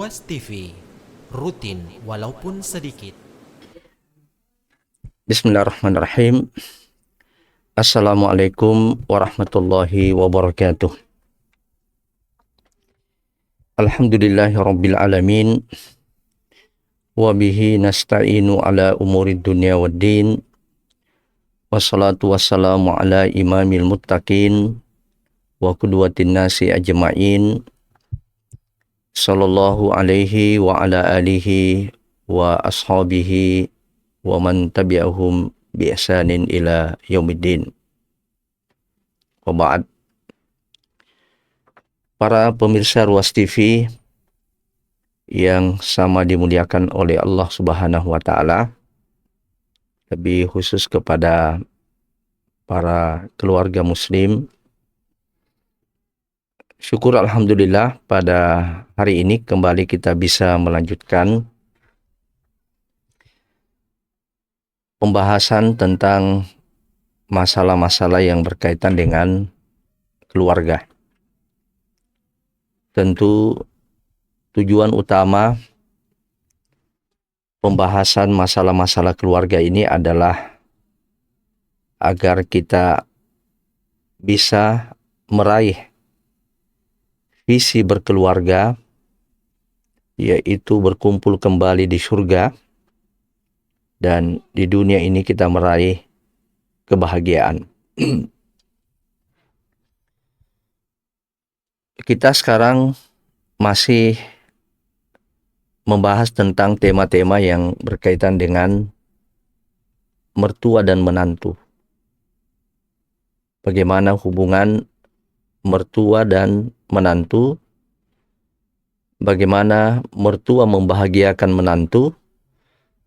Ruas TV, rutin walaupun sedikit. Bismillahirrahmanirrahim. Assalamualaikum warahmatullahi wabarakatuh. Alhamdulillahi rabbil alamin. Wabihi nasta'inu ala umurid dunya waddin. Wassalatu wassalamu ala imamil muttaqin wa qudwatin nasi ajma'in. Sallallahu alaihi wa ala alihi wa ashabihi wa man tabi'ahum bi ihsanin ila yaumiddin. Wa ba'd. Para pemirsa Ruas TV yang sama dimuliakan oleh Allah Subhanahu wa taala, lebih khusus kepada para keluarga muslim. Syukur alhamdulillah pada hari ini kembali kita bisa melanjutkan pembahasan tentang masalah-masalah yang berkaitan dengan keluarga. Tentu tujuan utama pembahasan masalah-masalah keluarga ini adalah agar kita bisa meraih visi berkeluarga, yaitu berkumpul kembali di surga, dan di dunia ini kita meraih kebahagiaan. Kita sekarang masih membahas tentang tema-tema yang berkaitan dengan mertua dan menantu. Bagaimana hubungan mertua dan menantu, bagaimana mertua membahagiakan menantu,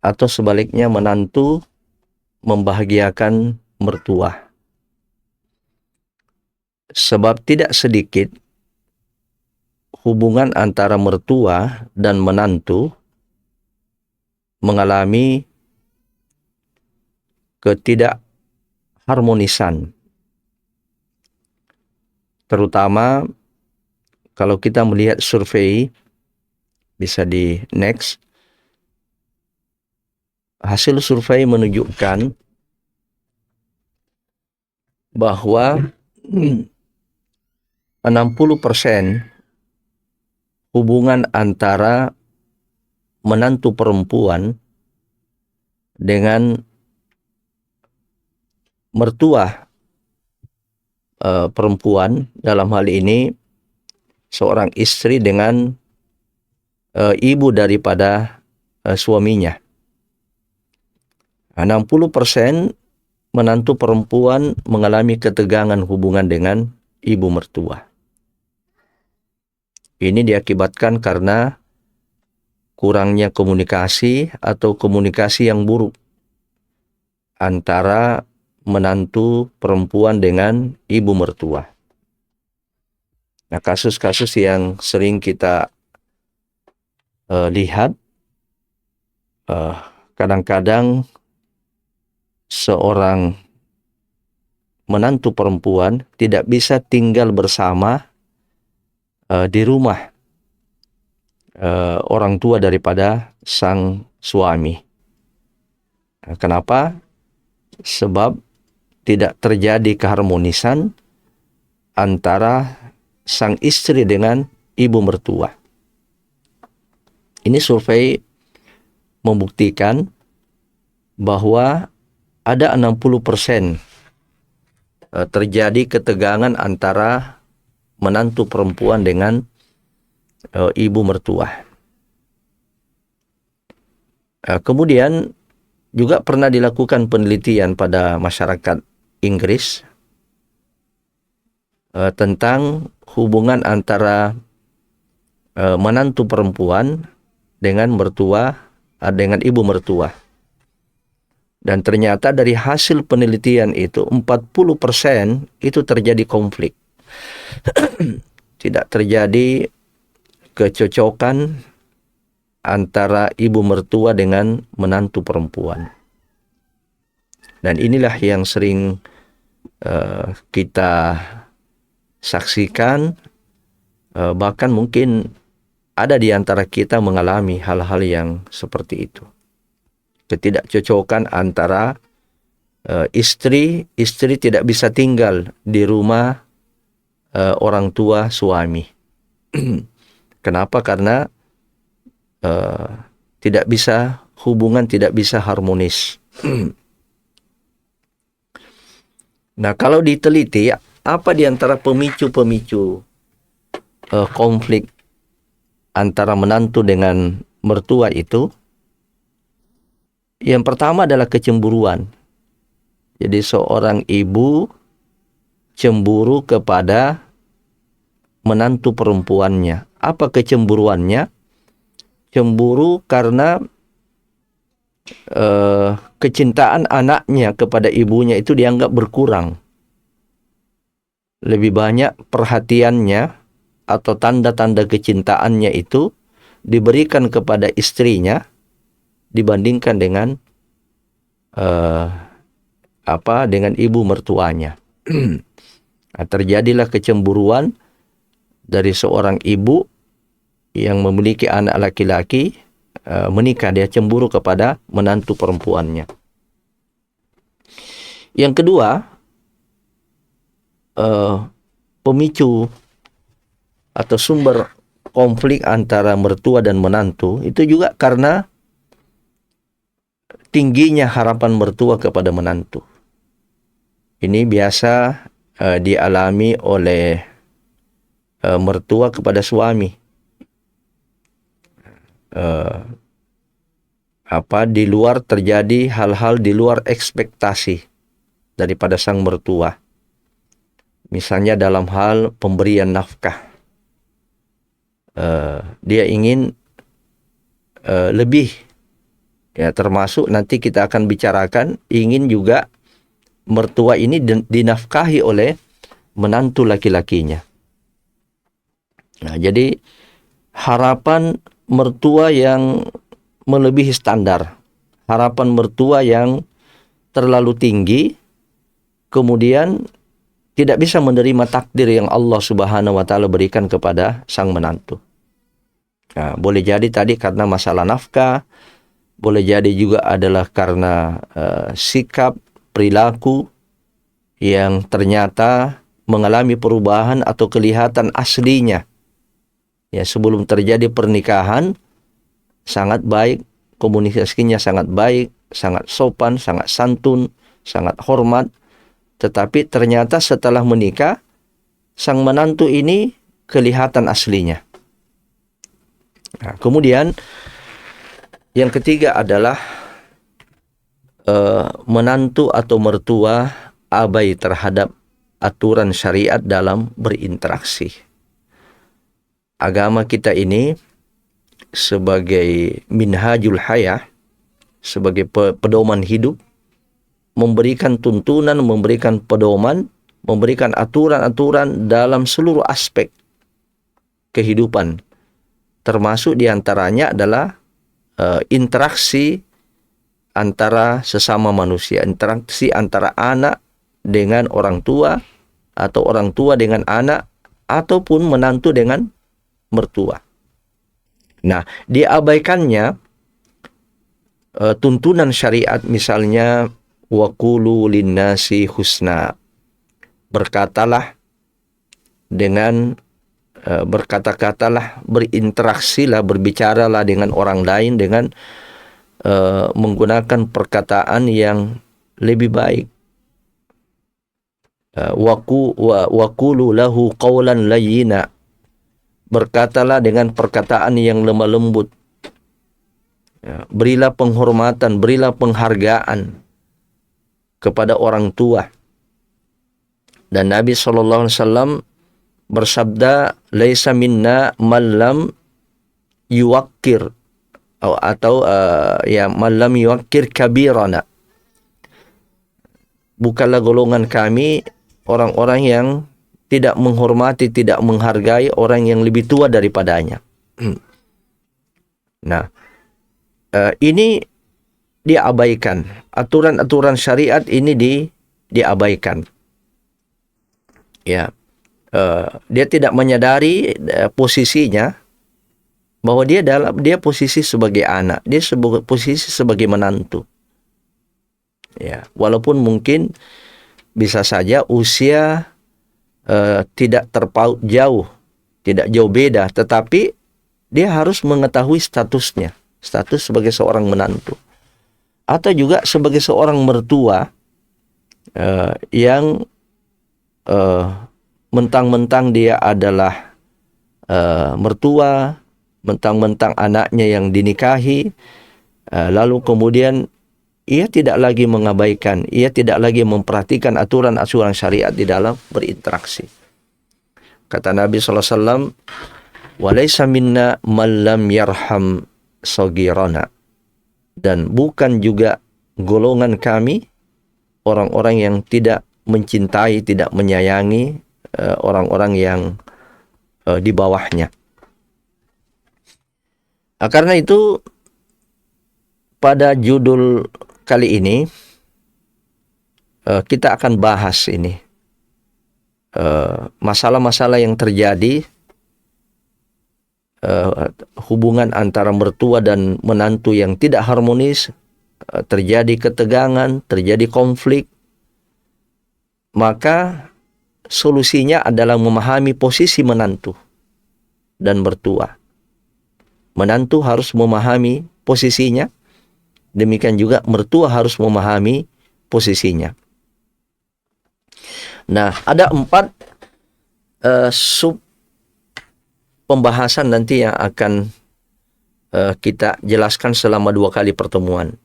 atau sebaliknya menantu membahagiakan mertua. Sebab tidak sedikit hubungan antara mertua dan menantu mengalami ketidakharmonisan. Terutama kalau kita melihat survei, bisa di next. Hasil survei menunjukkan bahwa 60% hubungan antara menantu perempuan dengan mertua perempuan, dalam hal ini seorang istri dengan ibu daripada suaminya. 60% menantu perempuan mengalami ketegangan hubungan dengan ibu mertua. Ini diakibatkan karena kurangnya komunikasi atau komunikasi yang buruk antara menantu perempuan dengan ibu mertua. Nah, kasus-kasus yang sering kita lihat, kadang-kadang seorang menantu perempuan tidak bisa tinggal bersama di rumah orang tua daripada sang suami. Kenapa? Sebab tidak terjadi keharmonisan antara sang istri dengan ibu mertua. Ini survei membuktikan bahwa ada 60% terjadi ketegangan antara menantu perempuan dengan ibu mertua. Kemudian juga pernah dilakukan penelitian pada masyarakat Inggris tentang hubungan antara menantu perempuan dengan mertua, dengan ibu mertua. Dan ternyata dari hasil penelitian itu 40% itu terjadi konflik. Tidak terjadi kecocokan antara ibu mertua dengan menantu perempuan. Dan inilah yang sering kita saksikan, bahkan mungkin ada di antara kita mengalami hal-hal yang seperti itu. Ketidakcocokan antara istri tidak bisa tinggal di rumah orang tua suami. Kenapa? Karena hubungan tidak bisa harmonis. Nah, kalau diteliti, apa di antara pemicu-pemicu konflik antara menantu dengan mertua itu? Yang pertama adalah kecemburuan. Jadi seorang ibu cemburu kepada menantu perempuannya. Apa kecemburuannya? Cemburu karena kecintaan anaknya kepada ibunya itu dianggap berkurang. Lebih banyak perhatiannya atau tanda-tanda kecintaannya itu diberikan kepada istrinya dibandingkan dengan dengan ibu mertuanya. Nah, terjadilah kecemburuan dari seorang ibu yang memiliki anak laki-laki, menikah, dia cemburu kepada menantu perempuannya. Yang kedua, pemicu atau sumber konflik antara mertua dan menantu itu juga karena tingginya harapan mertua kepada menantu. Ini biasa dialami oleh mertua kepada suami. Terjadi hal-hal di luar ekspektasi daripada sang mertua. Misalnya dalam hal pemberian nafkah. Dia ingin lebih, ya, termasuk nanti kita akan bicarakan, ingin juga mertua ini dinafkahi oleh menantu laki-lakinya. Nah, jadi harapan mertua yang melebihi standar, harapan mertua yang terlalu tinggi, kemudian tidak bisa menerima takdir yang Allah Subhanahu wa Ta'ala berikan kepada sang menantu. Nah, boleh jadi tadi karena masalah nafkah, boleh jadi juga adalah karena sikap, perilaku yang ternyata mengalami perubahan atau kelihatan aslinya. Ya, sebelum terjadi pernikahan sangat baik, komunikasinya sangat baik, sangat sopan, sangat santun, sangat hormat. Tetapi ternyata setelah menikah, sang menantu ini kelihatan aslinya. Nah, kemudian yang ketiga adalah menantu atau mertua abai terhadap aturan syariat dalam berinteraksi. Agama kita ini sebagai minhajul hayah, sebagai pedoman hidup, memberikan tuntunan, memberikan pedoman, memberikan aturan-aturan dalam seluruh aspek kehidupan. Termasuk diantaranya adalah interaksi antara sesama manusia, interaksi antara anak dengan orang tua, atau orang tua dengan anak, ataupun menantu dengan mertua. Nah, diabaikannya tuntunan syariat, misalnya waqulu linnasi husna, berkatalah dengan berkata-katalah, berinteraksilah, berbicaralah dengan orang lain dengan menggunakan perkataan yang lebih baik. Waqulu lahu qawlan layyina, berkatalah dengan perkataan yang lemah lembut. Ya, berilah penghormatan, berilah penghargaan kepada orang tua. Dan Nabi SAW bersabda, laisa minna man lam yuwakkir, atau man lam yuwakkir kabirana. Bukanlah golongan kami orang-orang yang tidak menghormati, tidak menghargai orang yang lebih tua daripadanya. Nah, ini diabaikan. Aturan-aturan syariat ini diabaikan. Ya, dia tidak menyadari posisinya bahwa dia posisi sebagai anak, dia posisi sebagai menantu. Ya, walaupun mungkin bisa saja usia tidak terpaut jauh, tidak jauh beda, tetapi dia harus mengetahui statusnya, status sebagai seorang menantu, atau juga sebagai seorang mertua yang mentang-mentang dia adalah mertua, mentang-mentang anaknya yang dinikahi, lalu kemudian ia tidak lagi mengabaikan, ia tidak lagi memperhatikan aturan-aturan syariat di dalam berinteraksi. Kata Nabi SAW, "Walaysa minna man lam yarham sagirana." Dan bukan juga golongan kami orang-orang yang tidak mencintai, tidak menyayangi orang-orang yang di bawahnya. Karena itu pada judul kali ini kita akan bahas ini masalah-masalah yang terjadi, hubungan antara mertua dan menantu yang tidak harmonis, terjadi ketegangan, terjadi konflik. Maka solusinya adalah memahami posisi menantu dan mertua. Menantu harus memahami posisinya, demikian juga mertua harus memahami posisinya. Nah, ada 4 sub pembahasan nanti yang akan kita jelaskan selama 2 kali pertemuan.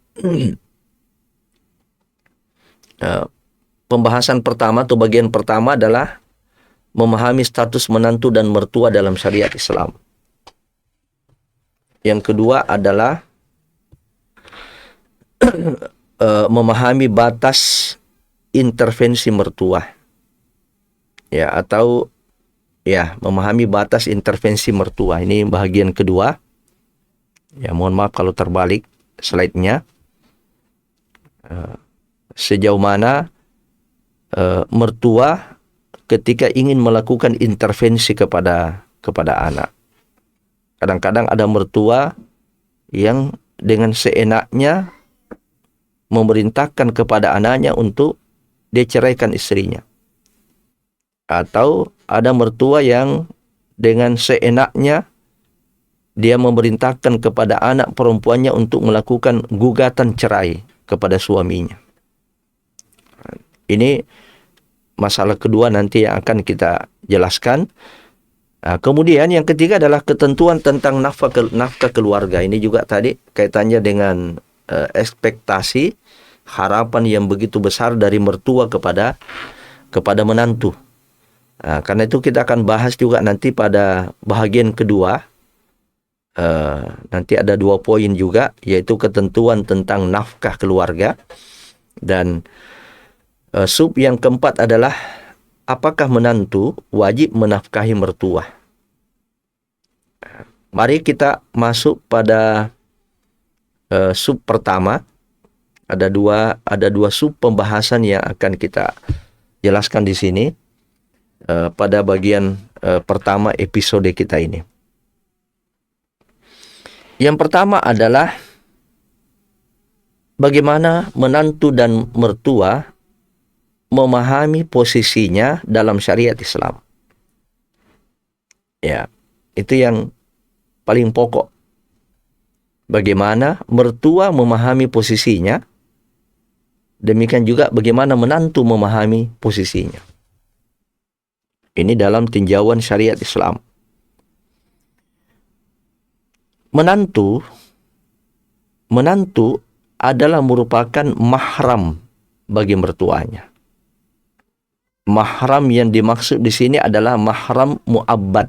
Pembahasan pertama atau bagian pertama adalah memahami status menantu dan mertua dalam syariat Islam. Yang kedua adalah memahami batas intervensi mertua. Ya, atau memahami batas intervensi mertua. Ini bagian kedua. Ya, mohon maaf kalau terbalik slide-nya. Sejauh mana mertua ketika ingin melakukan intervensi kepada anak. Kadang-kadang ada mertua yang dengan seenaknya memerintahkan kepada anaknya untuk dia ceraikan istrinya. Atau ada mertua yang dengan seenaknya dia memerintahkan kepada anak perempuannya untuk melakukan gugatan cerai kepada suaminya. Ini masalah kedua nanti yang akan kita jelaskan. Kemudian yang ketiga adalah ketentuan tentang nafkah keluarga. Ini juga tadi kaitannya dengan ekspektasi, harapan yang begitu besar dari mertua kepada menantu. Karena itu kita akan bahas juga nanti pada bahagian kedua. Nanti ada 2 poin juga, yaitu ketentuan tentang nafkah keluarga. Dan sub yang keempat adalah apakah menantu wajib menafkahi mertua. Mari kita masuk pada sub pertama. Ada dua sub pembahasan yang akan kita jelaskan di sini pada bagian pertama episode kita ini. Yang pertama adalah bagaimana menantu dan mertua memahami posisinya dalam syariat Islam. Ya, itu yang paling pokok. Bagaimana mertua memahami posisinya, demikian juga bagaimana menantu memahami posisinya. Ini dalam tinjauan syariat Islam. Menantu adalah merupakan mahram bagi mertuanya. Mahram yang dimaksud di sini adalah mahram mu'abbad.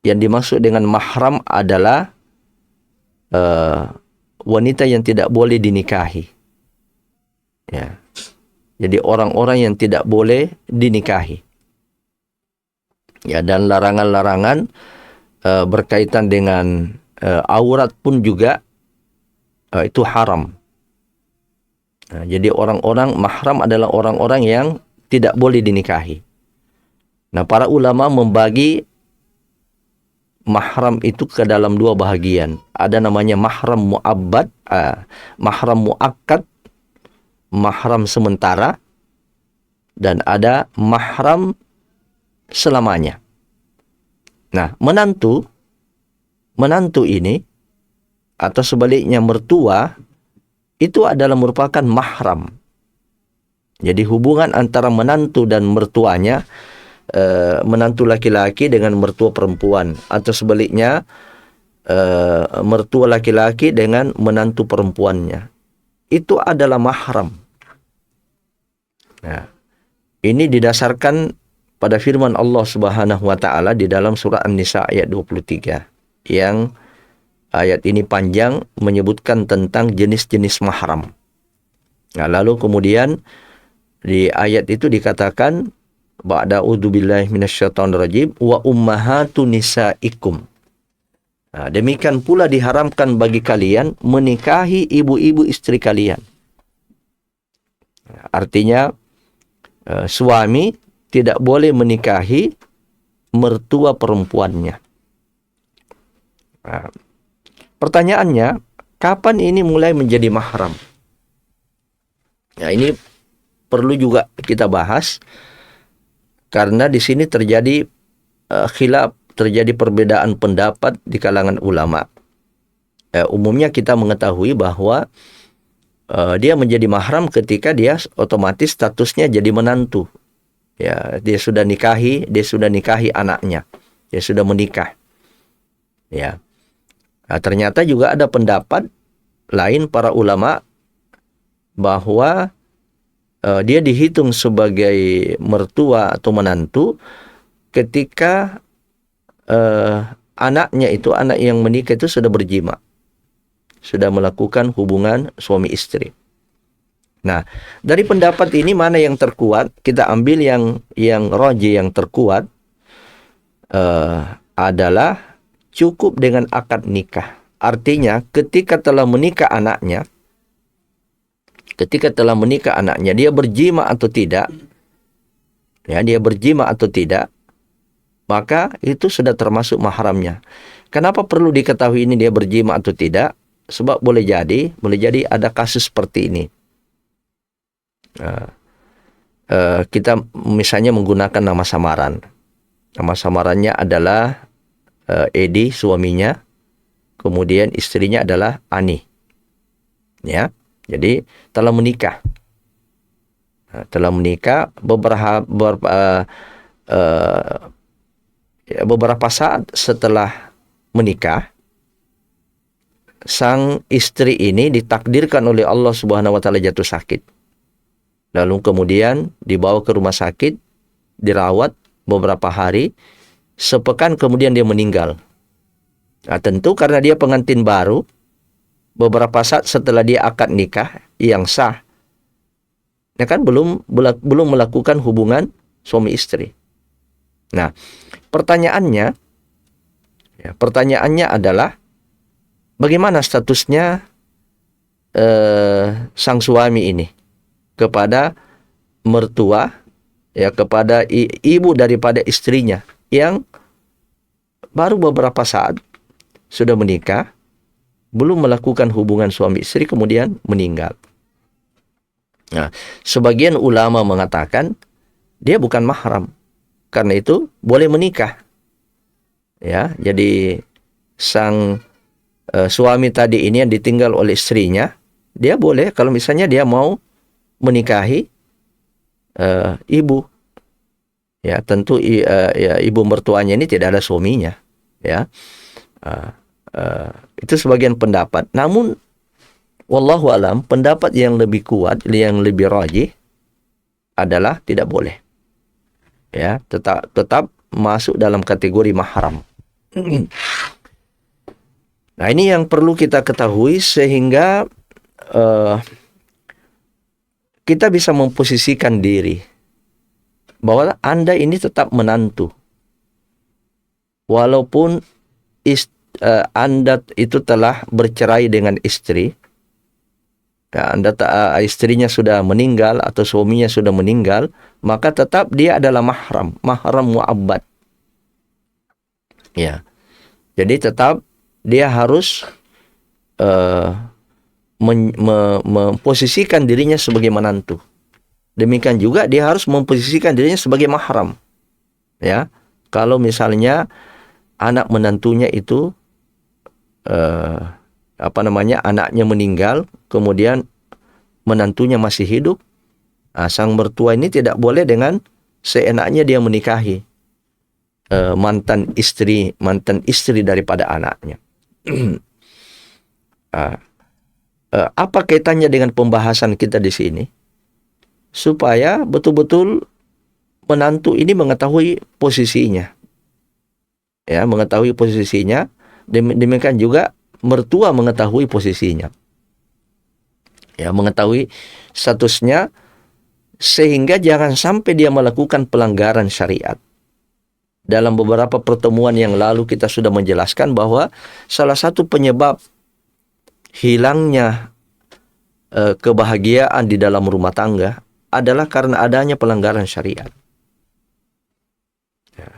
Yang dimaksud dengan mahram adalah wanita yang tidak boleh dinikahi. Ya. Jadi orang-orang yang tidak boleh dinikahi. Ya, dan larangan-larangan berkaitan dengan aurat pun juga itu haram. Nah, jadi orang-orang mahram adalah orang-orang yang tidak boleh dinikahi. Nah, para ulama membagi mahram itu ke dalam dua bahagian. Ada namanya mahram mu'abbad, mahram mu'akkad, mahram sementara, dan ada mahram selamanya. Nah, menantu ini atau sebaliknya mertua itu adalah merupakan mahram. Jadi hubungan antara menantu dan mertuanya, menantu laki-laki dengan mertua perempuan, atau sebaliknya mertua laki-laki dengan menantu perempuannya, itu adalah mahram. Nah, ini didasarkan pada firman Allah Subhanahu wa taala di dalam surah An-Nisa ayat 23, yang ayat ini panjang menyebutkan tentang jenis-jenis mahram. Nah, lalu kemudian di ayat itu dikatakan ba'da a'udzubillahi minasyaitonirrajim wa ummahatu nisaikum. Nah, demikian pula diharamkan bagi kalian menikahi ibu-ibu istri kalian. Artinya suami tidak boleh menikahi mertua perempuannya. Nah, pertanyaannya, kapan ini mulai menjadi mahram? Nah, ini perlu juga kita bahas, karena di sini terjadi khilaf, terjadi perbedaan pendapat di kalangan ulama. Umumnya kita mengetahui bahwa dia menjadi mahram ketika dia otomatis statusnya jadi menantu. Ya, dia sudah nikahi anaknya, dia sudah menikah. Ya, nah, ternyata juga ada pendapat lain para ulama bahwa dia dihitung sebagai mertua atau menantu ketika anaknya itu, anak yang menikah itu sudah berjima, sudah melakukan hubungan suami istri. Nah, dari pendapat ini mana yang terkuat? Kita ambil yang rajih, yang terkuat adalah cukup dengan akad nikah. Artinya ketika telah menikah anaknya, dia berjima atau tidak, maka itu sudah termasuk mahramnya. Kenapa perlu diketahui ini dia berjima atau tidak? Sebab boleh jadi ada kasus seperti ini. Kita misalnya menggunakan nama samaran. Nama samarannya adalah Edi, suaminya. Kemudian istrinya adalah Ani. Ya, jadi telah menikah. Beberapa saat setelah menikah, sang istri ini ditakdirkan oleh Allah Subhanahu wa taala jatuh sakit. Lalu kemudian dibawa ke rumah sakit, dirawat beberapa hari, sepekan kemudian dia meninggal. Nah, tentu karena dia pengantin baru, beberapa saat setelah dia akad nikah yang sah, ya kan belum melakukan hubungan suami istri. Nah, pertanyaannya adalah bagaimana statusnya sang suami ini kepada mertua, ya, kepada ibu daripada istrinya yang baru beberapa saat sudah menikah, belum melakukan hubungan suami istri, kemudian meninggal. Nah, sebagian ulama mengatakan dia bukan mahram, karena itu boleh menikah. Ya, jadi sang suami tadi ini yang ditinggal oleh istrinya, dia boleh kalau misalnya dia mau menikahi ibu. Ya, tentu ibu mertuanya ini tidak ada suaminya. Ya, itu sebagian pendapat. Namun wallahu alam, pendapat yang lebih kuat, yang lebih rajih adalah tidak boleh. Ya, tetap masuk dalam kategori mahram. Nah, ini yang perlu kita ketahui sehingga kita bisa memposisikan diri bahwa Anda ini tetap menantu. Walaupun Anda itu telah bercerai dengan istri, ya, istrinya sudah meninggal atau suaminya sudah meninggal, maka tetap dia adalah mahram mu'abbad. Ya. Jadi tetap dia harus memposisikan dirinya sebagai menantu. Demikian juga dia harus memposisikan dirinya sebagai mahram. Ya, kalau misalnya anak menantunya itu anaknya meninggal, kemudian menantunya masih hidup, sang mertua ini tidak boleh dengan seenaknya dia menikahi mantan istri daripada anaknya. Apa kaitannya dengan pembahasan kita di sini? Supaya betul-betul menantu ini mengetahui posisinya. Ya, mengetahui posisinya. Demikian juga mertua mengetahui posisinya. Ya, mengetahui statusnya sehingga jangan sampai dia melakukan pelanggaran syariat. Dalam beberapa pertemuan yang lalu kita sudah menjelaskan bahwa salah satu penyebab hilangnya kebahagiaan di dalam rumah tangga adalah karena adanya pelanggaran syariat.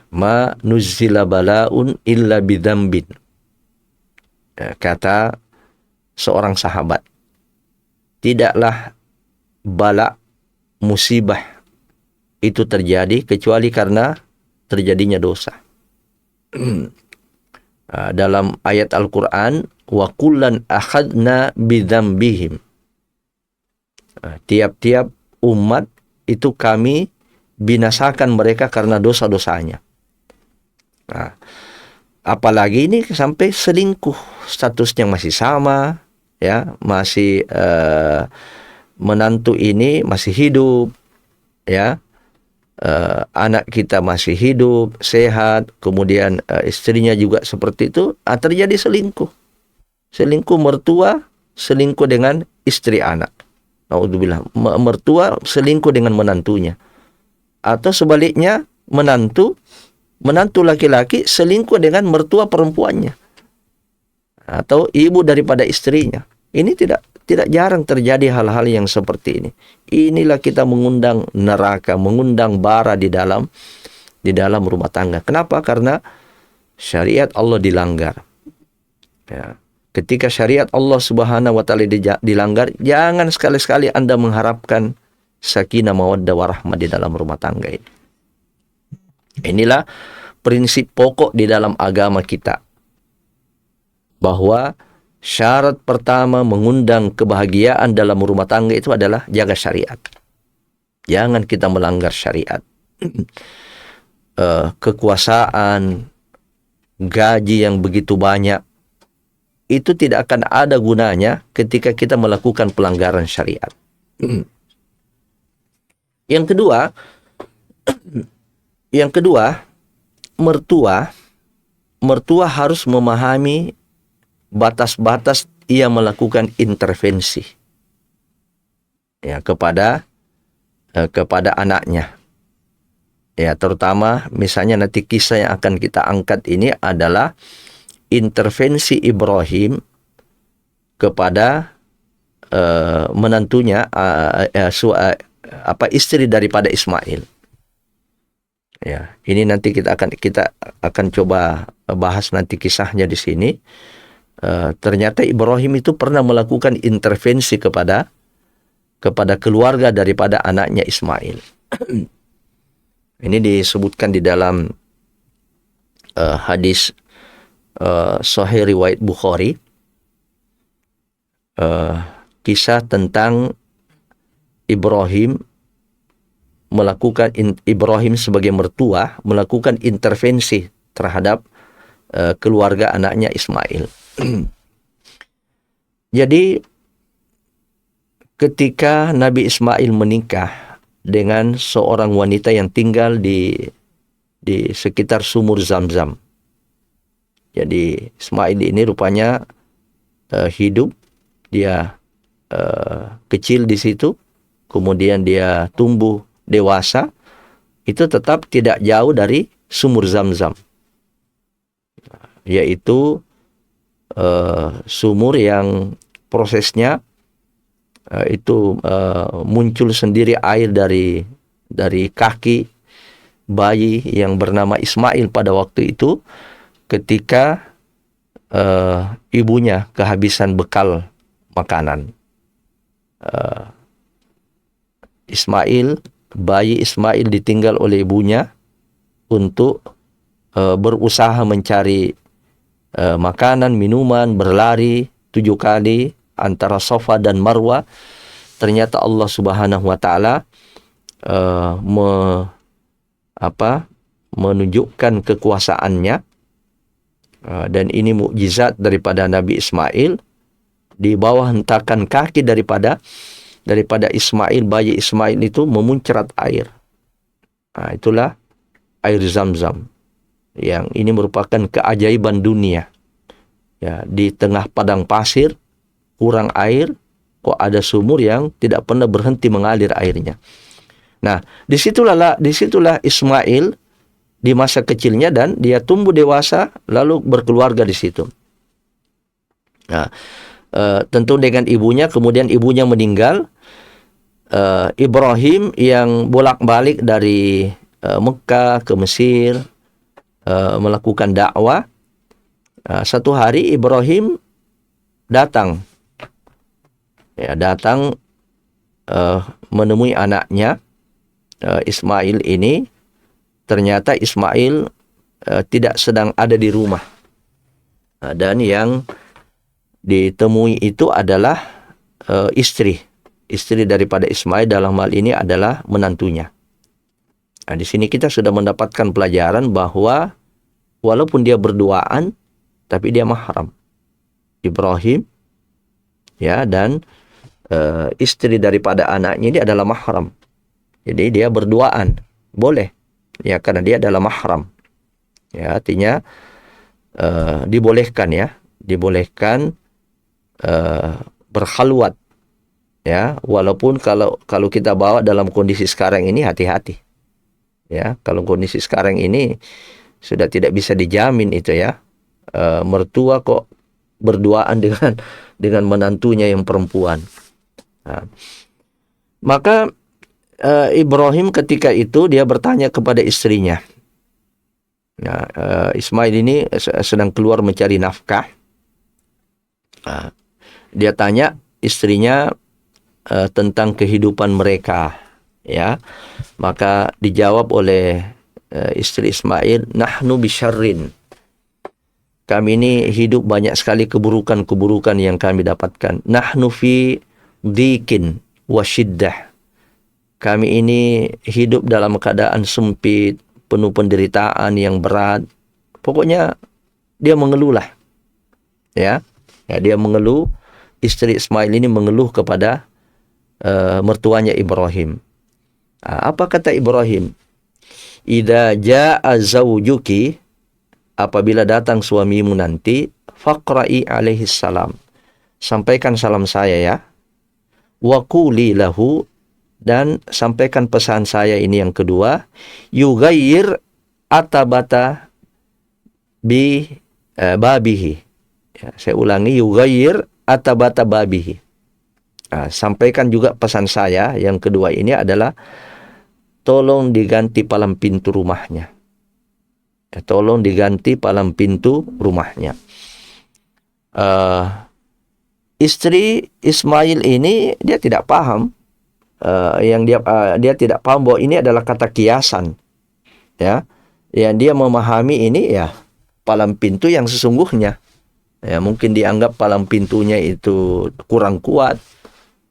Ma nuzzila balaun illa bidzambin. Kata seorang sahabat, tidaklah bala musibah itu terjadi kecuali karena terjadinya dosa. Dalam ayat Al-Quran, wa kullan akhadna bidzambihim. Tiap-tiap umat itu kami binasakan mereka karena dosa-dosanya. Apalagi ini sampai selingkuh, statusnya masih sama, ya, masih menantu ini masih hidup, ya, anak kita masih hidup, sehat, kemudian istrinya juga seperti itu, terjadi selingkuh mertua, selingkuh dengan istri anak. Naudzubillah, mertua selingkuh dengan menantunya. Atau sebaliknya, menantu laki-laki selingkuh dengan mertua perempuannya. Atau ibu daripada istrinya. Ini tidak jarang terjadi hal-hal yang seperti ini. Inilah kita mengundang neraka, mengundang bara di dalam rumah tangga. Kenapa? Karena syariat Allah dilanggar. Ya. Ketika syariat Allah Subhanahu wa taala dilanggar, jangan sekali-sekali Anda mengharapkan sakinah mawaddah warahmah di dalam rumah tangga ini. Inilah prinsip pokok di dalam agama kita. Bahwa syarat pertama mengundang kebahagiaan dalam rumah tangga itu adalah jaga syariat. Jangan kita melanggar syariat. Kekuasaan, gaji yang begitu banyak, itu tidak akan ada gunanya ketika kita melakukan pelanggaran syariat. Yang kedua, mertua harus memahami batas-batas ia melakukan intervensi, ya, kepada anaknya. Ya, terutama misalnya nanti kisah yang akan kita angkat ini adalah intervensi Ibrahim kepada menantunya, istri daripada Ismail. Ya, ini nanti kita akan coba bahas nanti kisahnya di sini. Ternyata Ibrahim itu pernah melakukan intervensi kepada keluarga daripada anaknya Ismail. Ini disebutkan di dalam hadis Sahih riwayat Bukhari, kisah tentang Ibrahim sebagai mertua melakukan intervensi terhadap keluarga anaknya Ismail. Jadi ketika Nabi Ismail menikah dengan seorang wanita yang tinggal di sekitar sumur Zam-Zam. Jadi Ismail ini rupanya hidup, dia kecil di situ, kemudian dia tumbuh dewasa, itu tetap tidak jauh dari sumur Zam-Zam, yaitu sumur yang prosesnya itu muncul sendiri air dari kaki bayi yang bernama Ismail pada waktu itu, ketika ibunya kehabisan bekal makanan. Bayi Ismail ditinggal oleh ibunya untuk berusaha mencari makanan, minuman, berlari 7 kali antara Safa dan Marwa. Ternyata Allah Subhanahu wa taala menunjukkan kekuasaannya, dan ini mukjizat daripada Nabi Ismail. Di bawah hentakan kaki daripada Ismail, bayi Ismail itu memuncrat air. Itulah air Zam-Zam, yang ini merupakan keajaiban dunia. Ya, di tengah padang pasir, kurang air, kok ada sumur yang tidak pernah berhenti mengalir airnya. Nah, disitulah Ismail di masa kecilnya, dan dia tumbuh dewasa lalu berkeluarga di situ. Nah, tentu dengan ibunya, kemudian ibunya meninggal. Ibrahim yang bolak-balik dari Mekah ke Mesir melakukan dakwah. Satu hari Ibrahim datang menemui anaknya Ismail ini. Ternyata Ismail tidak sedang ada di rumah, dan yang ditemui itu adalah istri daripada Ismail. Dalam hal ini adalah menantunya. Nah, di sini kita sudah mendapatkan pelajaran bahwa walaupun dia berduaan, tapi dia mahram. Ibrahim, ya, dan istri daripada anaknya ini adalah mahram. Jadi dia berduaan, boleh, ya, karena dia adalah mahram. Ya, artinya dibolehkan berkhalwat, ya, walaupun kalau kita bawa dalam kondisi sekarang ini, hati-hati, ya. Kalau kondisi sekarang ini sudah tidak bisa dijamin itu, ya, mertua kok berduaan dengan menantunya yang perempuan. Nah, maka Ibrahim ketika itu dia bertanya kepada istrinya. Nah, Ismail ini sedang keluar mencari nafkah. Nah, dia tanya istrinya tentang kehidupan mereka, ya. Maka dijawab oleh istri Ismail, nahnu bisyarrin. Kami ini hidup banyak sekali keburukan-keburukan yang kami dapatkan. Nahnu fi dhikin wa syiddah. Kami ini hidup dalam keadaan sempit, penuh penderitaan yang berat. Pokoknya dia mengeluh lah, ya. Dia mengeluh. Istri Ismail ini mengeluh kepada mertuanya Ibrahim. Apa kata Ibrahim? Idza jaa zawjuki, apabila datang suamimu nanti, faqra'i alaihi salam. Sampaikan salam saya, ya. Wa quli lahu, dan sampaikan pesan saya ini yang kedua, yughayyir atabata bi babihi. Ya, saya ulangi, yughayyir atabata babihi. Sampaikan juga pesan saya yang kedua ini adalah tolong diganti palang pintu rumahnya. Ya, tolong diganti palang pintu rumahnya. Istri Ismail ini dia tidak paham, dia tidak paham bahwa ini adalah kata kiasan, ya. Yang dia memahami ini, ya, palang pintu yang sesungguhnya. Ya, mungkin dianggap palang pintunya itu kurang kuat,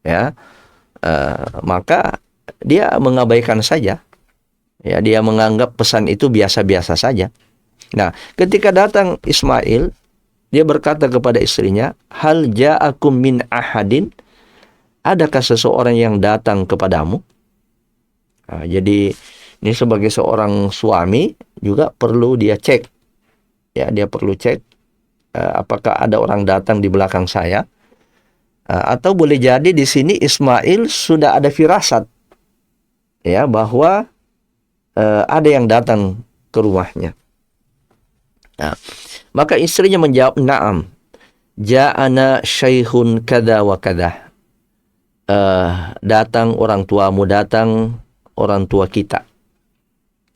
ya. Maka dia mengabaikan saja. Ya, dia menganggap pesan itu biasa-biasa saja. Nah, ketika datang Ismail, dia berkata kepada istrinya, hal ja'akum min ahadin, adakah seseorang yang datang kepadamu? Nah, jadi ini sebagai seorang suami juga perlu dia cek, ya, dia perlu cek apakah ada orang datang di belakang saya, atau boleh jadi di sini Ismail sudah ada firasat, ya, bahwa ada yang datang ke rumahnya. Nah, maka istrinya menjawab, na'am, ja'ana syaikhun kada wa kada. Datang orang tuamu, datang orang tua kita.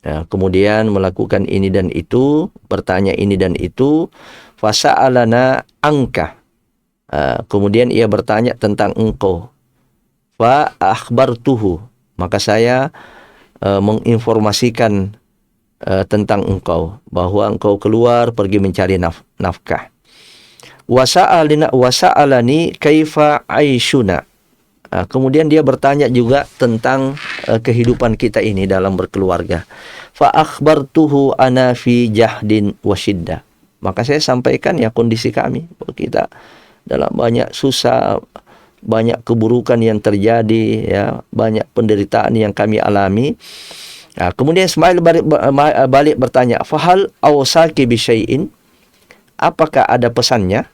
Kemudian melakukan ini dan itu, bertanya ini dan itu. Fasa'alana angka. Kemudian ia bertanya tentang engkau. Fa akhbartuhu. Maka saya menginformasikan tentang engkau, bahwa engkau keluar pergi mencari nafkah. Wasa'alani kaifa aishuna. Kemudian dia bertanya juga tentang kehidupan kita ini dalam berkeluarga. Fa akhbartuhu ana fi jahdin wasyiddah. Maka saya sampaikan ya kondisi kami, bahwa kita dalam banyak susah, banyak keburukan yang terjadi, ya, banyak penderitaan yang kami alami. Kemudian Ismail balik bertanya, fahal awsaki bi syai'in? Apakah ada pesannya?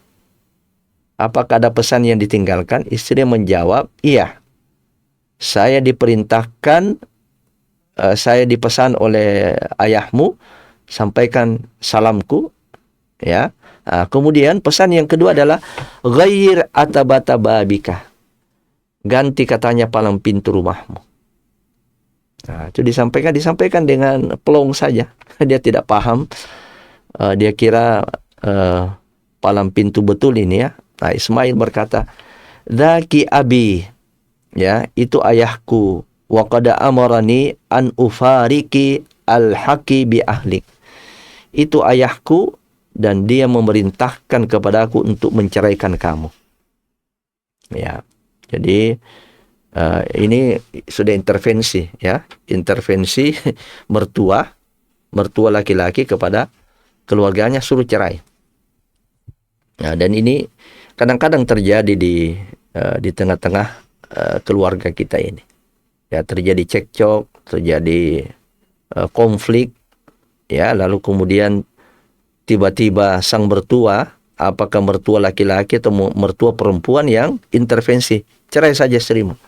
Apakah ada pesan yang ditinggalkan? Istri menjawab, iya. Saya diperintahkan, saya dipesan oleh ayahmu, sampaikan salamku. Ya. Kemudian pesan yang kedua adalah ghair atabata babika. Ganti katanya palang pintu rumahmu. Itu disampaikan dengan pelong saja. Dia tidak paham. Dia kira palang pintu betul ini ya. Ismail berkata, "Dzaki abi." Ya, itu ayahku. Wa qad amarani an ufariki al-haqi bi ahlik. Itu ayahku dan dia memerintahkan kepadaku untuk menceraikan kamu. Ya. Jadi ini sudah intervensi ya, intervensi mertua laki-laki kepada keluarganya, suruh cerai. Nah, dan ini kadang-kadang terjadi di tengah-tengah keluarga kita ini. Ya, terjadi cekcok, terjadi konflik, ya, lalu kemudian tiba-tiba sang mertua, apakah mertua laki-laki atau mertua perempuan yang intervensi, cerai saja istrimu.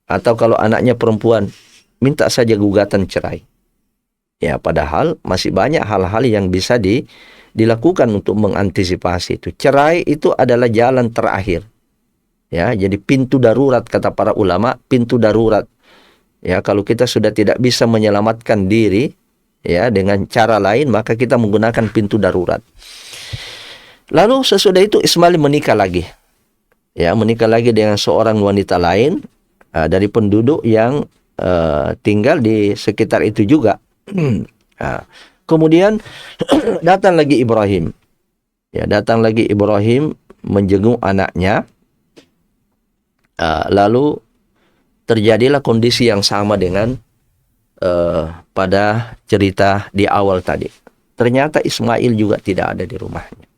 Atau kalau anaknya perempuan, minta saja gugatan cerai. Ya, padahal masih banyak hal-hal yang bisa dilakukan untuk mengantisipasi itu. Cerai itu adalah jalan terakhir. Ya, jadi pintu darurat kata para ulama, pintu darurat. Ya, kalau kita sudah tidak bisa menyelamatkan diri ya dengan cara lain, maka kita menggunakan pintu darurat. Lalu sesudah itu Ismail menikah lagi. Ya, menikah lagi dengan seorang wanita lain dari penduduk yang tinggal di sekitar itu juga. Kemudian datang lagi Ibrahim. Ya, datang lagi Ibrahim menjenguk anaknya. Lalu terjadilah kondisi yang sama dengan pada cerita di awal tadi. Ternyata Ismail juga tidak ada di rumahnya.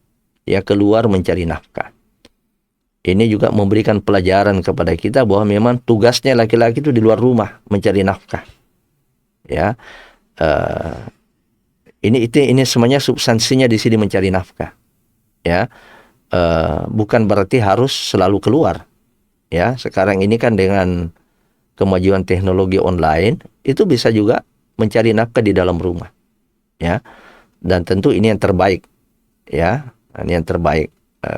Dia keluar mencari nafkah. Ini juga memberikan pelajaran kepada kita bahwa memang tugasnya laki-laki itu di luar rumah mencari nafkah. Ya, ini semuanya substansinya di sini mencari nafkah. Ya, bukan berarti harus selalu keluar. Ya, sekarang ini kan dengan kemajuan teknologi online itu bisa juga mencari nafkah di dalam rumah. Ya, dan tentu ini yang terbaik. Ya, ini yang terbaik.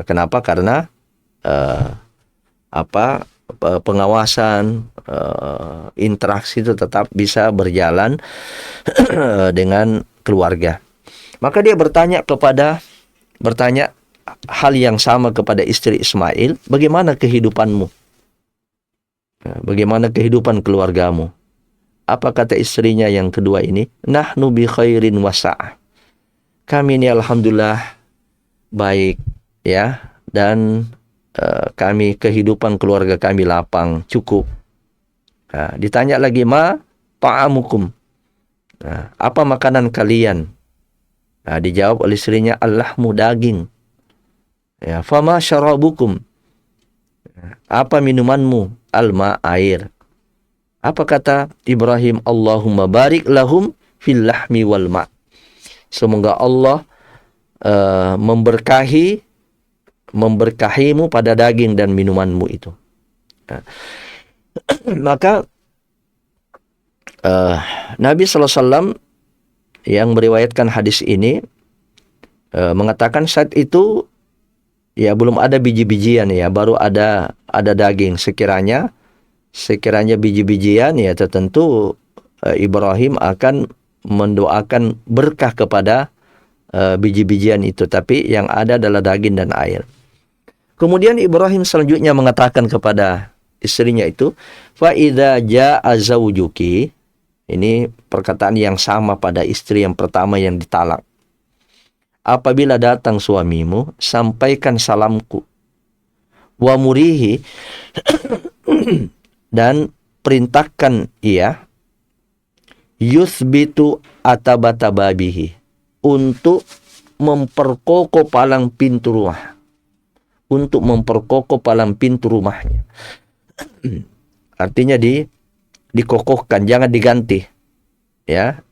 Kenapa? Karena pengawasan, interaksi itu tetap bisa berjalan dengan keluarga. Maka dia bertanya hal yang sama kepada istri Ismail, bagaimana kehidupanmu? Bagaimana kehidupan keluargamu? Apa kata istrinya yang kedua ini? Nahnu bi khairin wasa'ah. Kami ini alhamdulillah baik ya, dan kami kehidupan keluarga kami lapang, cukup. Ditanya lagi, ma ta'amukum. Apa makanan kalian? Dijawab oleh istrinya, allahmu daging. Ya, fama syarabukum. Apa minumanmu? Alma air. Apa kata Ibrahim? Allahumma barik lahum fil lahmi wal ma'. Semoga Allah memberkahimu pada daging dan minumanmu itu. Maka Nabi SAW yang meriwayatkan hadis ini mengatakan saat itu ya belum ada biji-bijian ya, baru ada daging. Sekiranya biji-bijian ya tentu Ibrahim akan mendoakan berkah kepada biji-bijian itu, tapi yang ada adalah daging dan air. Kemudian Ibrahim selanjutnya mengatakan kepada istrinya itu, fa idza jaa zawjuki, ini perkataan yang sama pada istri yang pertama yang ditalak. Apabila datang suamimu, sampaikan salamku. Wa murihi, dan perintahkan ia, yuthbitu atabata babihi, untuk memperkokoh palang pintu rumah. Untuk memperkokoh palang pintu rumahnya. Artinya dikokohkan, jangan diganti. Ya,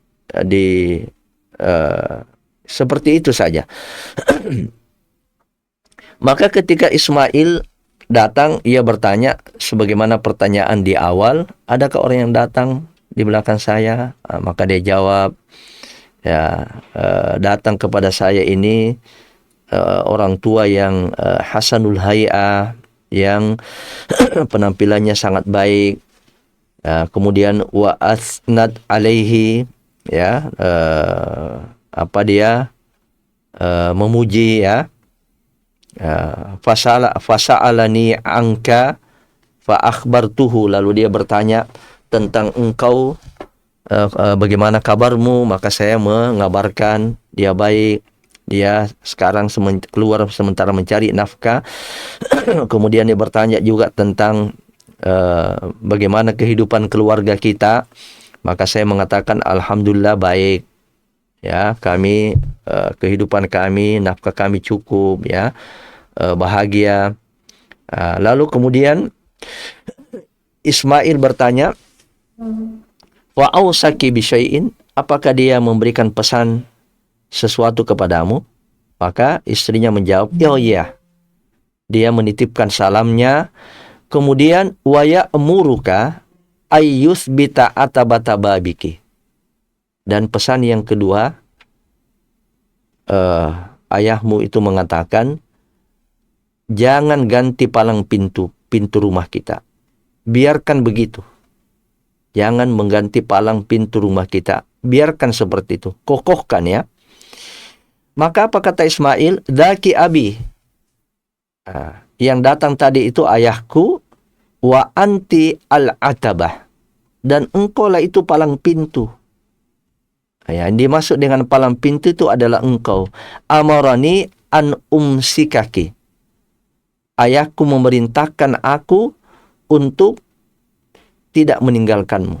seperti itu saja. Maka ketika Ismail datang, ia bertanya sebagaimana pertanyaan di awal, adakah orang yang datang di belakang saya? Maka dia jawab, ya, datang kepada saya ini orang tua yang hasanul hay'ah, yang penampilannya sangat baik. Kemudian wa asnad alaihi, ya, dia memuji, ya. Fasa'alani angka fa akhbartuhu, lalu dia bertanya tentang engkau, bagaimana kabarmu, maka saya mengabarkan dia baik, dia sekarang keluar sementara mencari nafkah. Kemudian dia bertanya juga tentang bagaimana kehidupan keluarga kita, maka saya mengatakan alhamdulillah baik, ya, kami kehidupan kami, nafkah kami cukup, ya, bahagia. Lalu kemudian Ismail bertanya, wa ausaki bisyai'in, apakah dia memberikan pesan sesuatu kepadamu? Maka istrinya menjawab, oh iya, dia menitipkan salamnya. Kemudian wa ya'muruka ayyuthbita atabata babiki, dan pesan yang kedua, ayahmu itu mengatakan, jangan ganti palang pintu rumah kita. Biarkan begitu. Jangan mengganti palang pintu rumah kita. Biarkan seperti itu. Kokohkan, ya. Maka apa kata Ismail? Daki abi. Yang datang tadi itu ayahku. Wa anti al-atabah. Dan engkaulah itu palang pintu. Yang dimaksud dengan palang pintu itu adalah engkau. Amarani an umsikaki. Ayahku memerintahkan aku untuk tidak meninggalkanmu.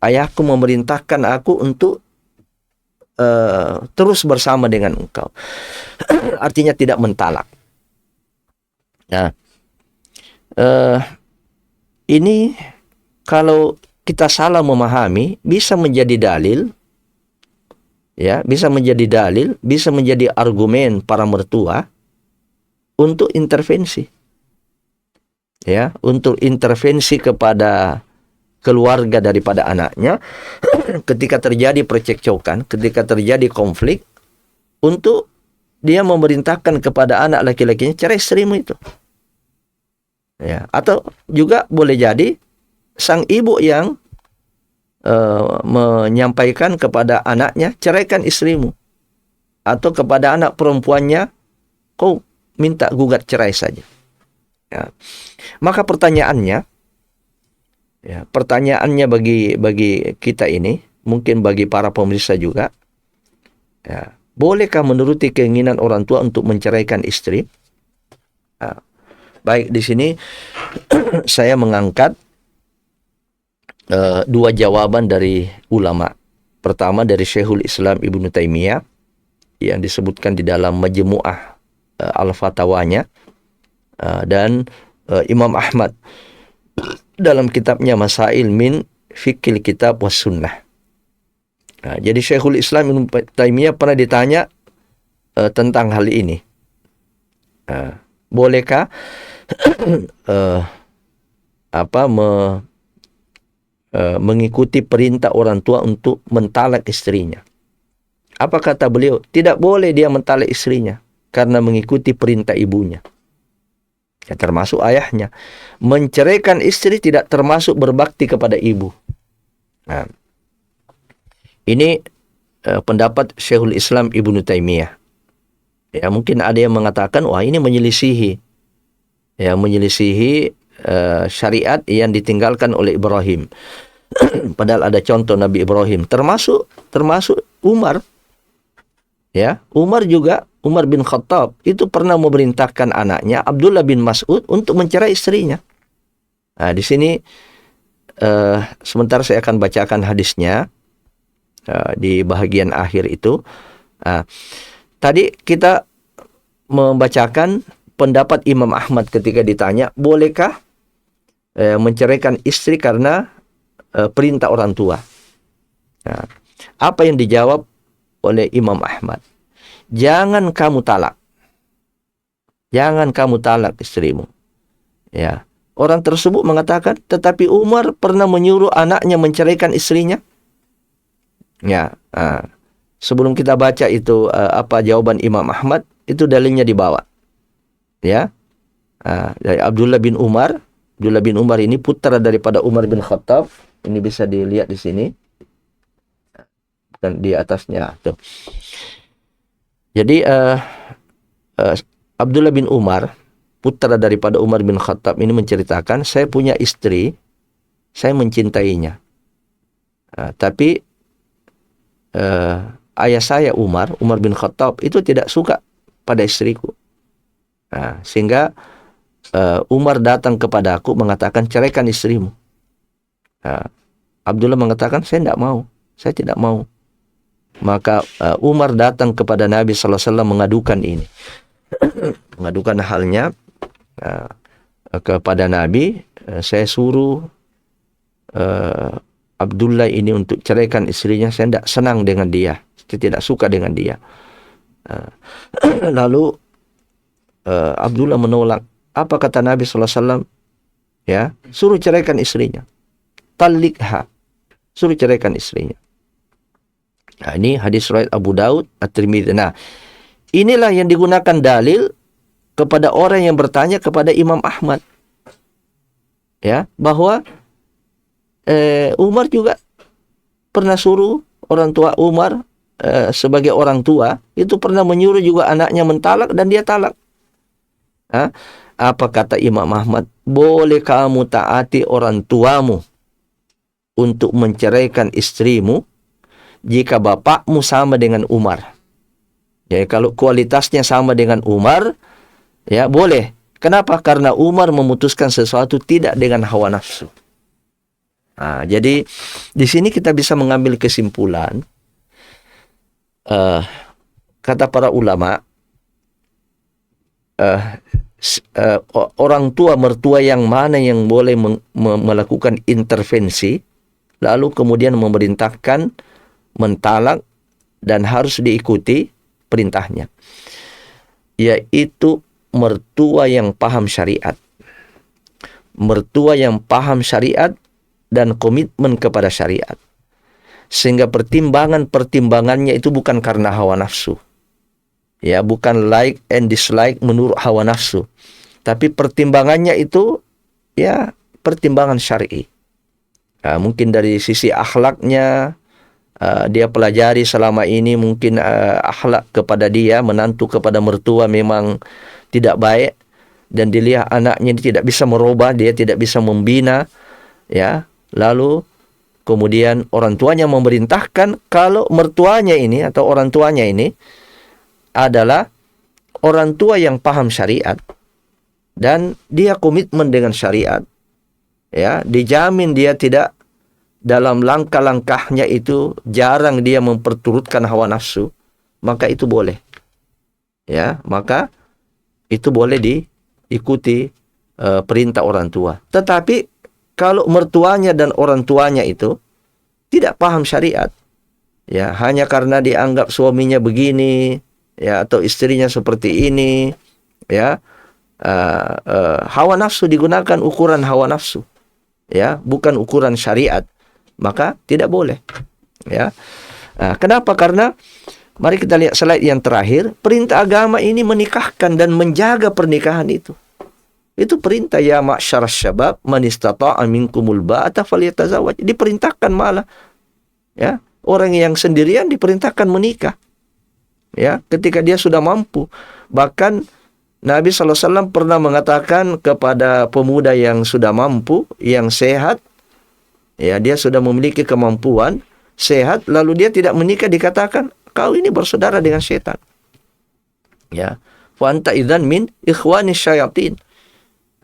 Ayahku memerintahkan aku untuk terus bersama dengan engkau. Artinya tidak mentalak. Nah, ini kalau kita salah memahami, bisa menjadi dalil, ya, bisa menjadi argumen para mertua untuk intervensi, ya, untuk intervensi kepada keluarga daripada anaknya ketika terjadi percekcokan, ketika terjadi konflik, untuk dia memerintahkan kepada anak laki-lakinya, cerai istrimu itu, ya. Atau juga boleh jadi sang ibu yang menyampaikan kepada anaknya, ceraikan istrimu, atau kepada anak perempuannya, kau minta gugat cerai saja, ya. Maka pertanyaannya bagi kita ini, mungkin bagi para pemirsa juga, ya, bolehkah menuruti keinginan orang tua untuk menceraikan istri? Baik, di sini saya mengangkat dua jawaban dari ulama. Pertama dari Syekhul Islam Ibnu Taimiyah yang disebutkan di dalam Majmu'ah Al-Fatawanya, dan Imam Ahmad dalam kitabnya Masail min Fiqhil Kitab was Sunnah. Jadi Syekhul Islam Ibnu Taimiyah pernah ditanya tentang hal ini. Bolehkah mengikuti perintah orang tua untuk mentalak istrinya? Apa kata beliau? Tidak boleh dia mentalak istrinya karena mengikuti perintah ibunya, ya, termasuk ayahnya. Menceraikan istri tidak termasuk berbakti kepada ibu. Nah, Ini pendapat Syekhul Islam Ibnu Taimiyah. Ya, mungkin ada yang mengatakan, wah ini menyelisihi syariat yang ditinggalkan oleh Ibrahim. Padahal ada contoh Nabi Ibrahim, termasuk Umar. Ya, Umar bin Khattab itu pernah memerintahkan anaknya Abdullah bin Mas'ud untuk mencerai istrinya. Nah, di sini sebentar saya akan bacakan hadisnya di bahagian akhir itu. Tadi kita membacakan pendapat Imam Ahmad ketika ditanya, bolehkah menceraikan istri karena perintah orang tua? Nah, apa yang dijawab oleh Imam Ahmad? Jangan kamu talak istrimu. Ya, orang tersebut mengatakan, tetapi Umar pernah menyuruh anaknya menceraikan istrinya. Ya, sebelum kita baca itu apa jawaban Imam Ahmad, itu dalilnya dibawa. Ya, dari Abdullah bin Umar. Abdullah bin Umar ini putra daripada Umar bin Khattab. Ini bisa dilihat di sini dan di atasnya tuh. Jadi Abdullah bin Umar, putra daripada Umar bin Khattab ini menceritakan, saya punya istri, saya mencintainya. Tapi ayah saya Umar bin Khattab itu tidak suka pada istriku. Sehingga Umar datang kepada aku mengatakan, ceraikan istrimu. Abdullah mengatakan, saya tidak mau. Maka Umar datang kepada Nabi sallallahu alaihi wasallam mengadukan ini. Mengadukan halnya kepada Nabi. Saya suruh Abdullah ini untuk ceraikan istrinya, saya tidak senang dengan dia, saya tidak suka dengan dia. Lalu Abdullah menolak. Apa kata Nabi sallallahu alaihi wasallam? Ya, suruh ceraikan istrinya. Talikha, suruh ceraikan istrinya. Nah, ini hadis riwayat Abu Daud, At-Tirmidzi. Nah, inilah yang digunakan dalil kepada orang yang bertanya kepada Imam Ahmad. Ya, bahwa Umar juga pernah suruh orang tua Umar sebagai orang tua itu pernah menyuruh juga anaknya mentalak dan dia talak. Apa kata Imam Ahmad? Boleh kamu taati orang tuamu untuk menceraikan istrimu jika bapakmu sama dengan Umar. Jadi kalau kualitasnya sama dengan Umar, ya boleh. Kenapa? Karena Umar memutuskan sesuatu tidak dengan hawa nafsu. Jadi di sini kita bisa mengambil kesimpulan, kata para ulama, orang tua mertua yang mana yang boleh melakukan intervensi, lalu kemudian memerintahkan mentalak dan harus diikuti perintahnya, yaitu mertua yang paham syariat. Mertua yang paham syariat dan komitmen kepada syariat. Sehingga pertimbangannya itu bukan karena hawa nafsu. Ya, bukan like and dislike menurut hawa nafsu. Tapi pertimbangannya itu ya pertimbangan syar'i. Mungkin dari sisi akhlaknya, dia pelajari selama ini mungkin akhlak kepada dia, menantu kepada mertua memang tidak baik, dan dilihat anaknya ini tidak bisa merubah, dia tidak bisa membina, ya. Lalu kemudian orang tuanya memerintahkan kalau mertuanya ini atau orang tuanya ini adalah orang tua yang paham syariat dan dia komitmen dengan syariat, ya, dijamin dia tidak dalam langkah-langkahnya itu jarang dia memperturutkan hawa nafsu, maka itu boleh, ya, maka itu boleh diikuti perintah orang tua. Tetapi kalau mertuanya dan orang tuanya itu tidak paham syariat, ya, hanya karena dianggap suaminya begini, ya, atau istrinya seperti ini, ya, hawa nafsu, digunakan ukuran hawa nafsu, ya, bukan ukuran syariat, maka tidak boleh, ya. Kenapa? Karena mari kita lihat slide yang terakhir. Perintah agama ini menikahkan dan menjaga pernikahan itu. Itu perintah, ya ma'syarasy syabab man istata'a minkumul ba'ata falyatazawwaj. Diperintahkan malah, ya, Orang yang sendirian diperintahkan menikah. Ya, ketika dia sudah mampu. Bahkan Nabi SAW pernah mengatakan kepada pemuda yang sudah mampu, yang sehat, ya, dia sudah memiliki kemampuan, sehat, lalu dia tidak menikah, dikatakan, kau ini bersaudara dengan setan. Ya, wa anta idzan min ikhwani syayatin.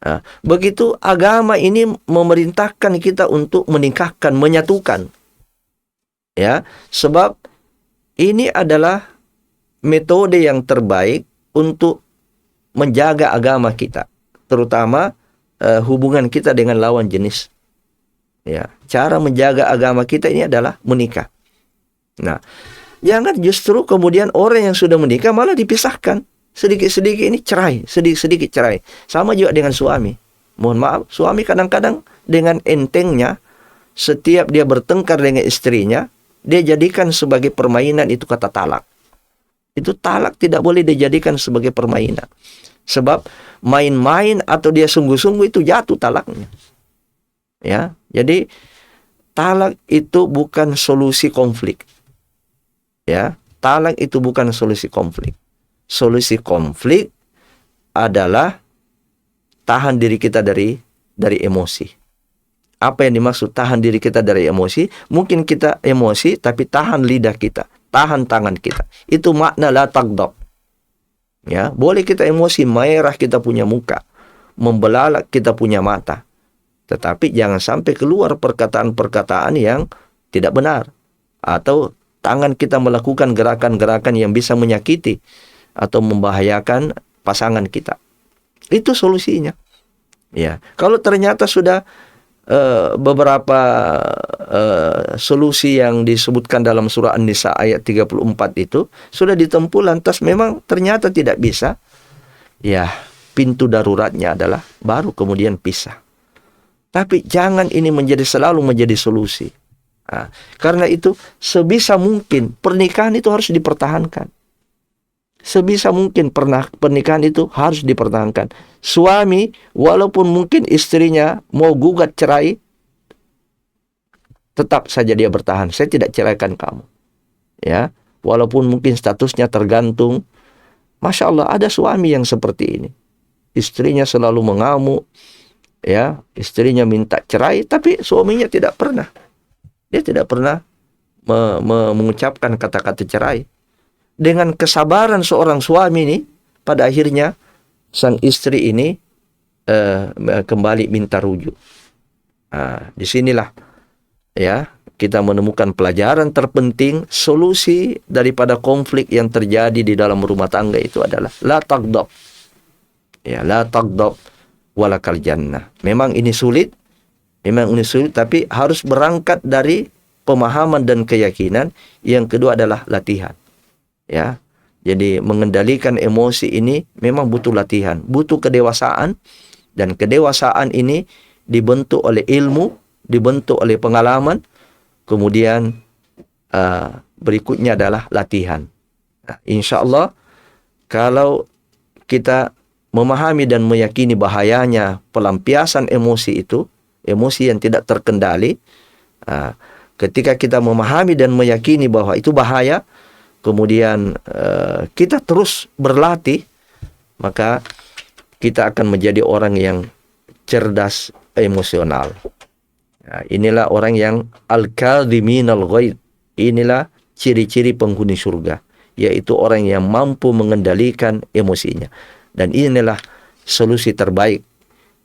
Nah, begitu agama ini memerintahkan kita untuk menikahkan, menyatukan. Ya, sebab ini adalah metode yang terbaik untuk menjaga agama kita, terutama hubungan kita dengan lawan jenis. Ya, cara menjaga agama kita ini adalah menikah. Nah, jangan justru kemudian orang yang sudah menikah malah dipisahkan. Sedikit-sedikit ini cerai, sedikit-sedikit cerai. Sama juga dengan suami. Mohon maaf, suami kadang-kadang dengan entengnya, setiap dia bertengkar dengan istrinya, dia jadikan sebagai permainan itu kata talak. Itu talak tidak boleh dijadikan sebagai permainan. Sebab main-main atau dia sungguh-sungguh itu jatuh talaknya. Ya, jadi talak itu bukan solusi konflik. Ya, talak itu bukan solusi konflik. Solusi konflik adalah tahan diri kita dari emosi. Apa yang dimaksud tahan diri kita dari emosi? Mungkin kita emosi tapi tahan lidah kita, tahan tangan kita. Itu makna la taghdab. Ya, boleh kita emosi, merah kita punya muka, membelalak kita punya mata. Tetapi jangan sampai keluar perkataan-perkataan yang tidak benar, atau tangan kita melakukan gerakan-gerakan yang bisa menyakiti atau membahayakan pasangan kita. Itu solusinya. Ya, kalau ternyata sudah beberapa solusi yang disebutkan dalam surah An-Nisa ayat 34 itu sudah ditempuh, lantas memang ternyata tidak bisa, ya pintu daruratnya adalah baru kemudian pisah. Tapi jangan ini selalu menjadi solusi. Nah, karena itu sebisa mungkin pernikahan itu harus dipertahankan. Sebisa mungkin pernikahan itu harus dipertahankan. Suami, walaupun mungkin istrinya mau gugat cerai, tetap saja dia bertahan. Saya tidak ceraikan kamu. Ya, walaupun mungkin statusnya tergantung. Masya Allah, ada suami yang seperti ini. Istrinya selalu mengamuk. Ya, istrinya minta cerai, tapi suaminya tidak pernah. Dia tidak pernah mengucapkan kata-kata cerai. Dengan kesabaran seorang suami ini, pada akhirnya sang istri ini kembali minta rujuk. Disinilah ya kita menemukan pelajaran terpenting, solusi daripada konflik yang terjadi di dalam rumah tangga itu adalah la taghdab. Ya, la taghdab walakal jannah. Memang ini sulit, tapi harus berangkat dari pemahaman dan keyakinan. Yang kedua adalah latihan. Ya, jadi mengendalikan emosi ini memang butuh latihan, butuh kedewasaan, dan kedewasaan ini dibentuk oleh ilmu, dibentuk oleh pengalaman, kemudian berikutnya adalah latihan. Nah, insya Allah kalau kita memahami dan meyakini bahayanya pelampiasan emosi itu, emosi yang tidak terkendali, ketika kita memahami dan meyakini bahwa itu bahaya, kemudian kita terus berlatih, maka kita akan menjadi orang yang cerdas emosional. Nah, inilah orang yang al-kadhiminal ghaidh. Inilah ciri-ciri penghuni surga, yaitu orang yang mampu mengendalikan emosinya. Dan inilah solusi terbaik.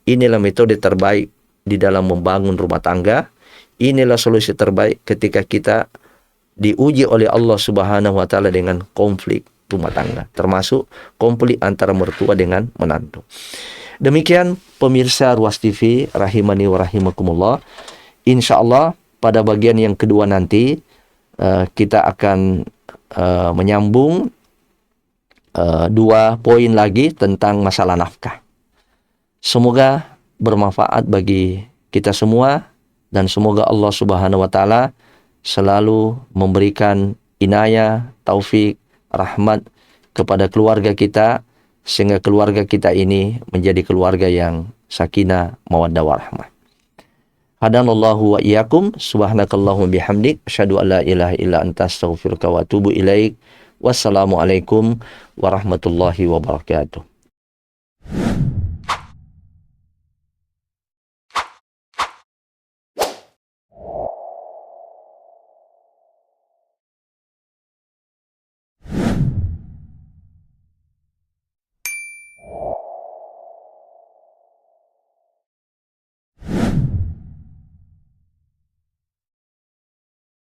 Inilah metode terbaik di dalam membangun rumah tangga. Inilah solusi terbaik ketika kita diuji oleh Allah Subhanahu wa taala dengan konflik rumah tangga, termasuk konflik antara mertua dengan menantu. Demikian pemirsa Ruas TV rahimani wa rahimakumullah. Insyaallah pada bagian yang kedua nanti kita akan menyambung dua poin lagi tentang masalah nafkah. Semoga bermanfaat bagi kita semua, dan semoga Allah Subhanahu wa taala selalu memberikan inayah, taufik, rahmat kepada keluarga kita, sehingga keluarga kita ini menjadi keluarga yang sakinah, mawaddah warahmah. Hadanallahu wa iyyakum. Subhanakallahumma bihamdik. Asyhadu an la ilaha illa anta astaghfiruka wa atubu ilaik. Wassalamualaikum warahmatullahi wabarakatuh.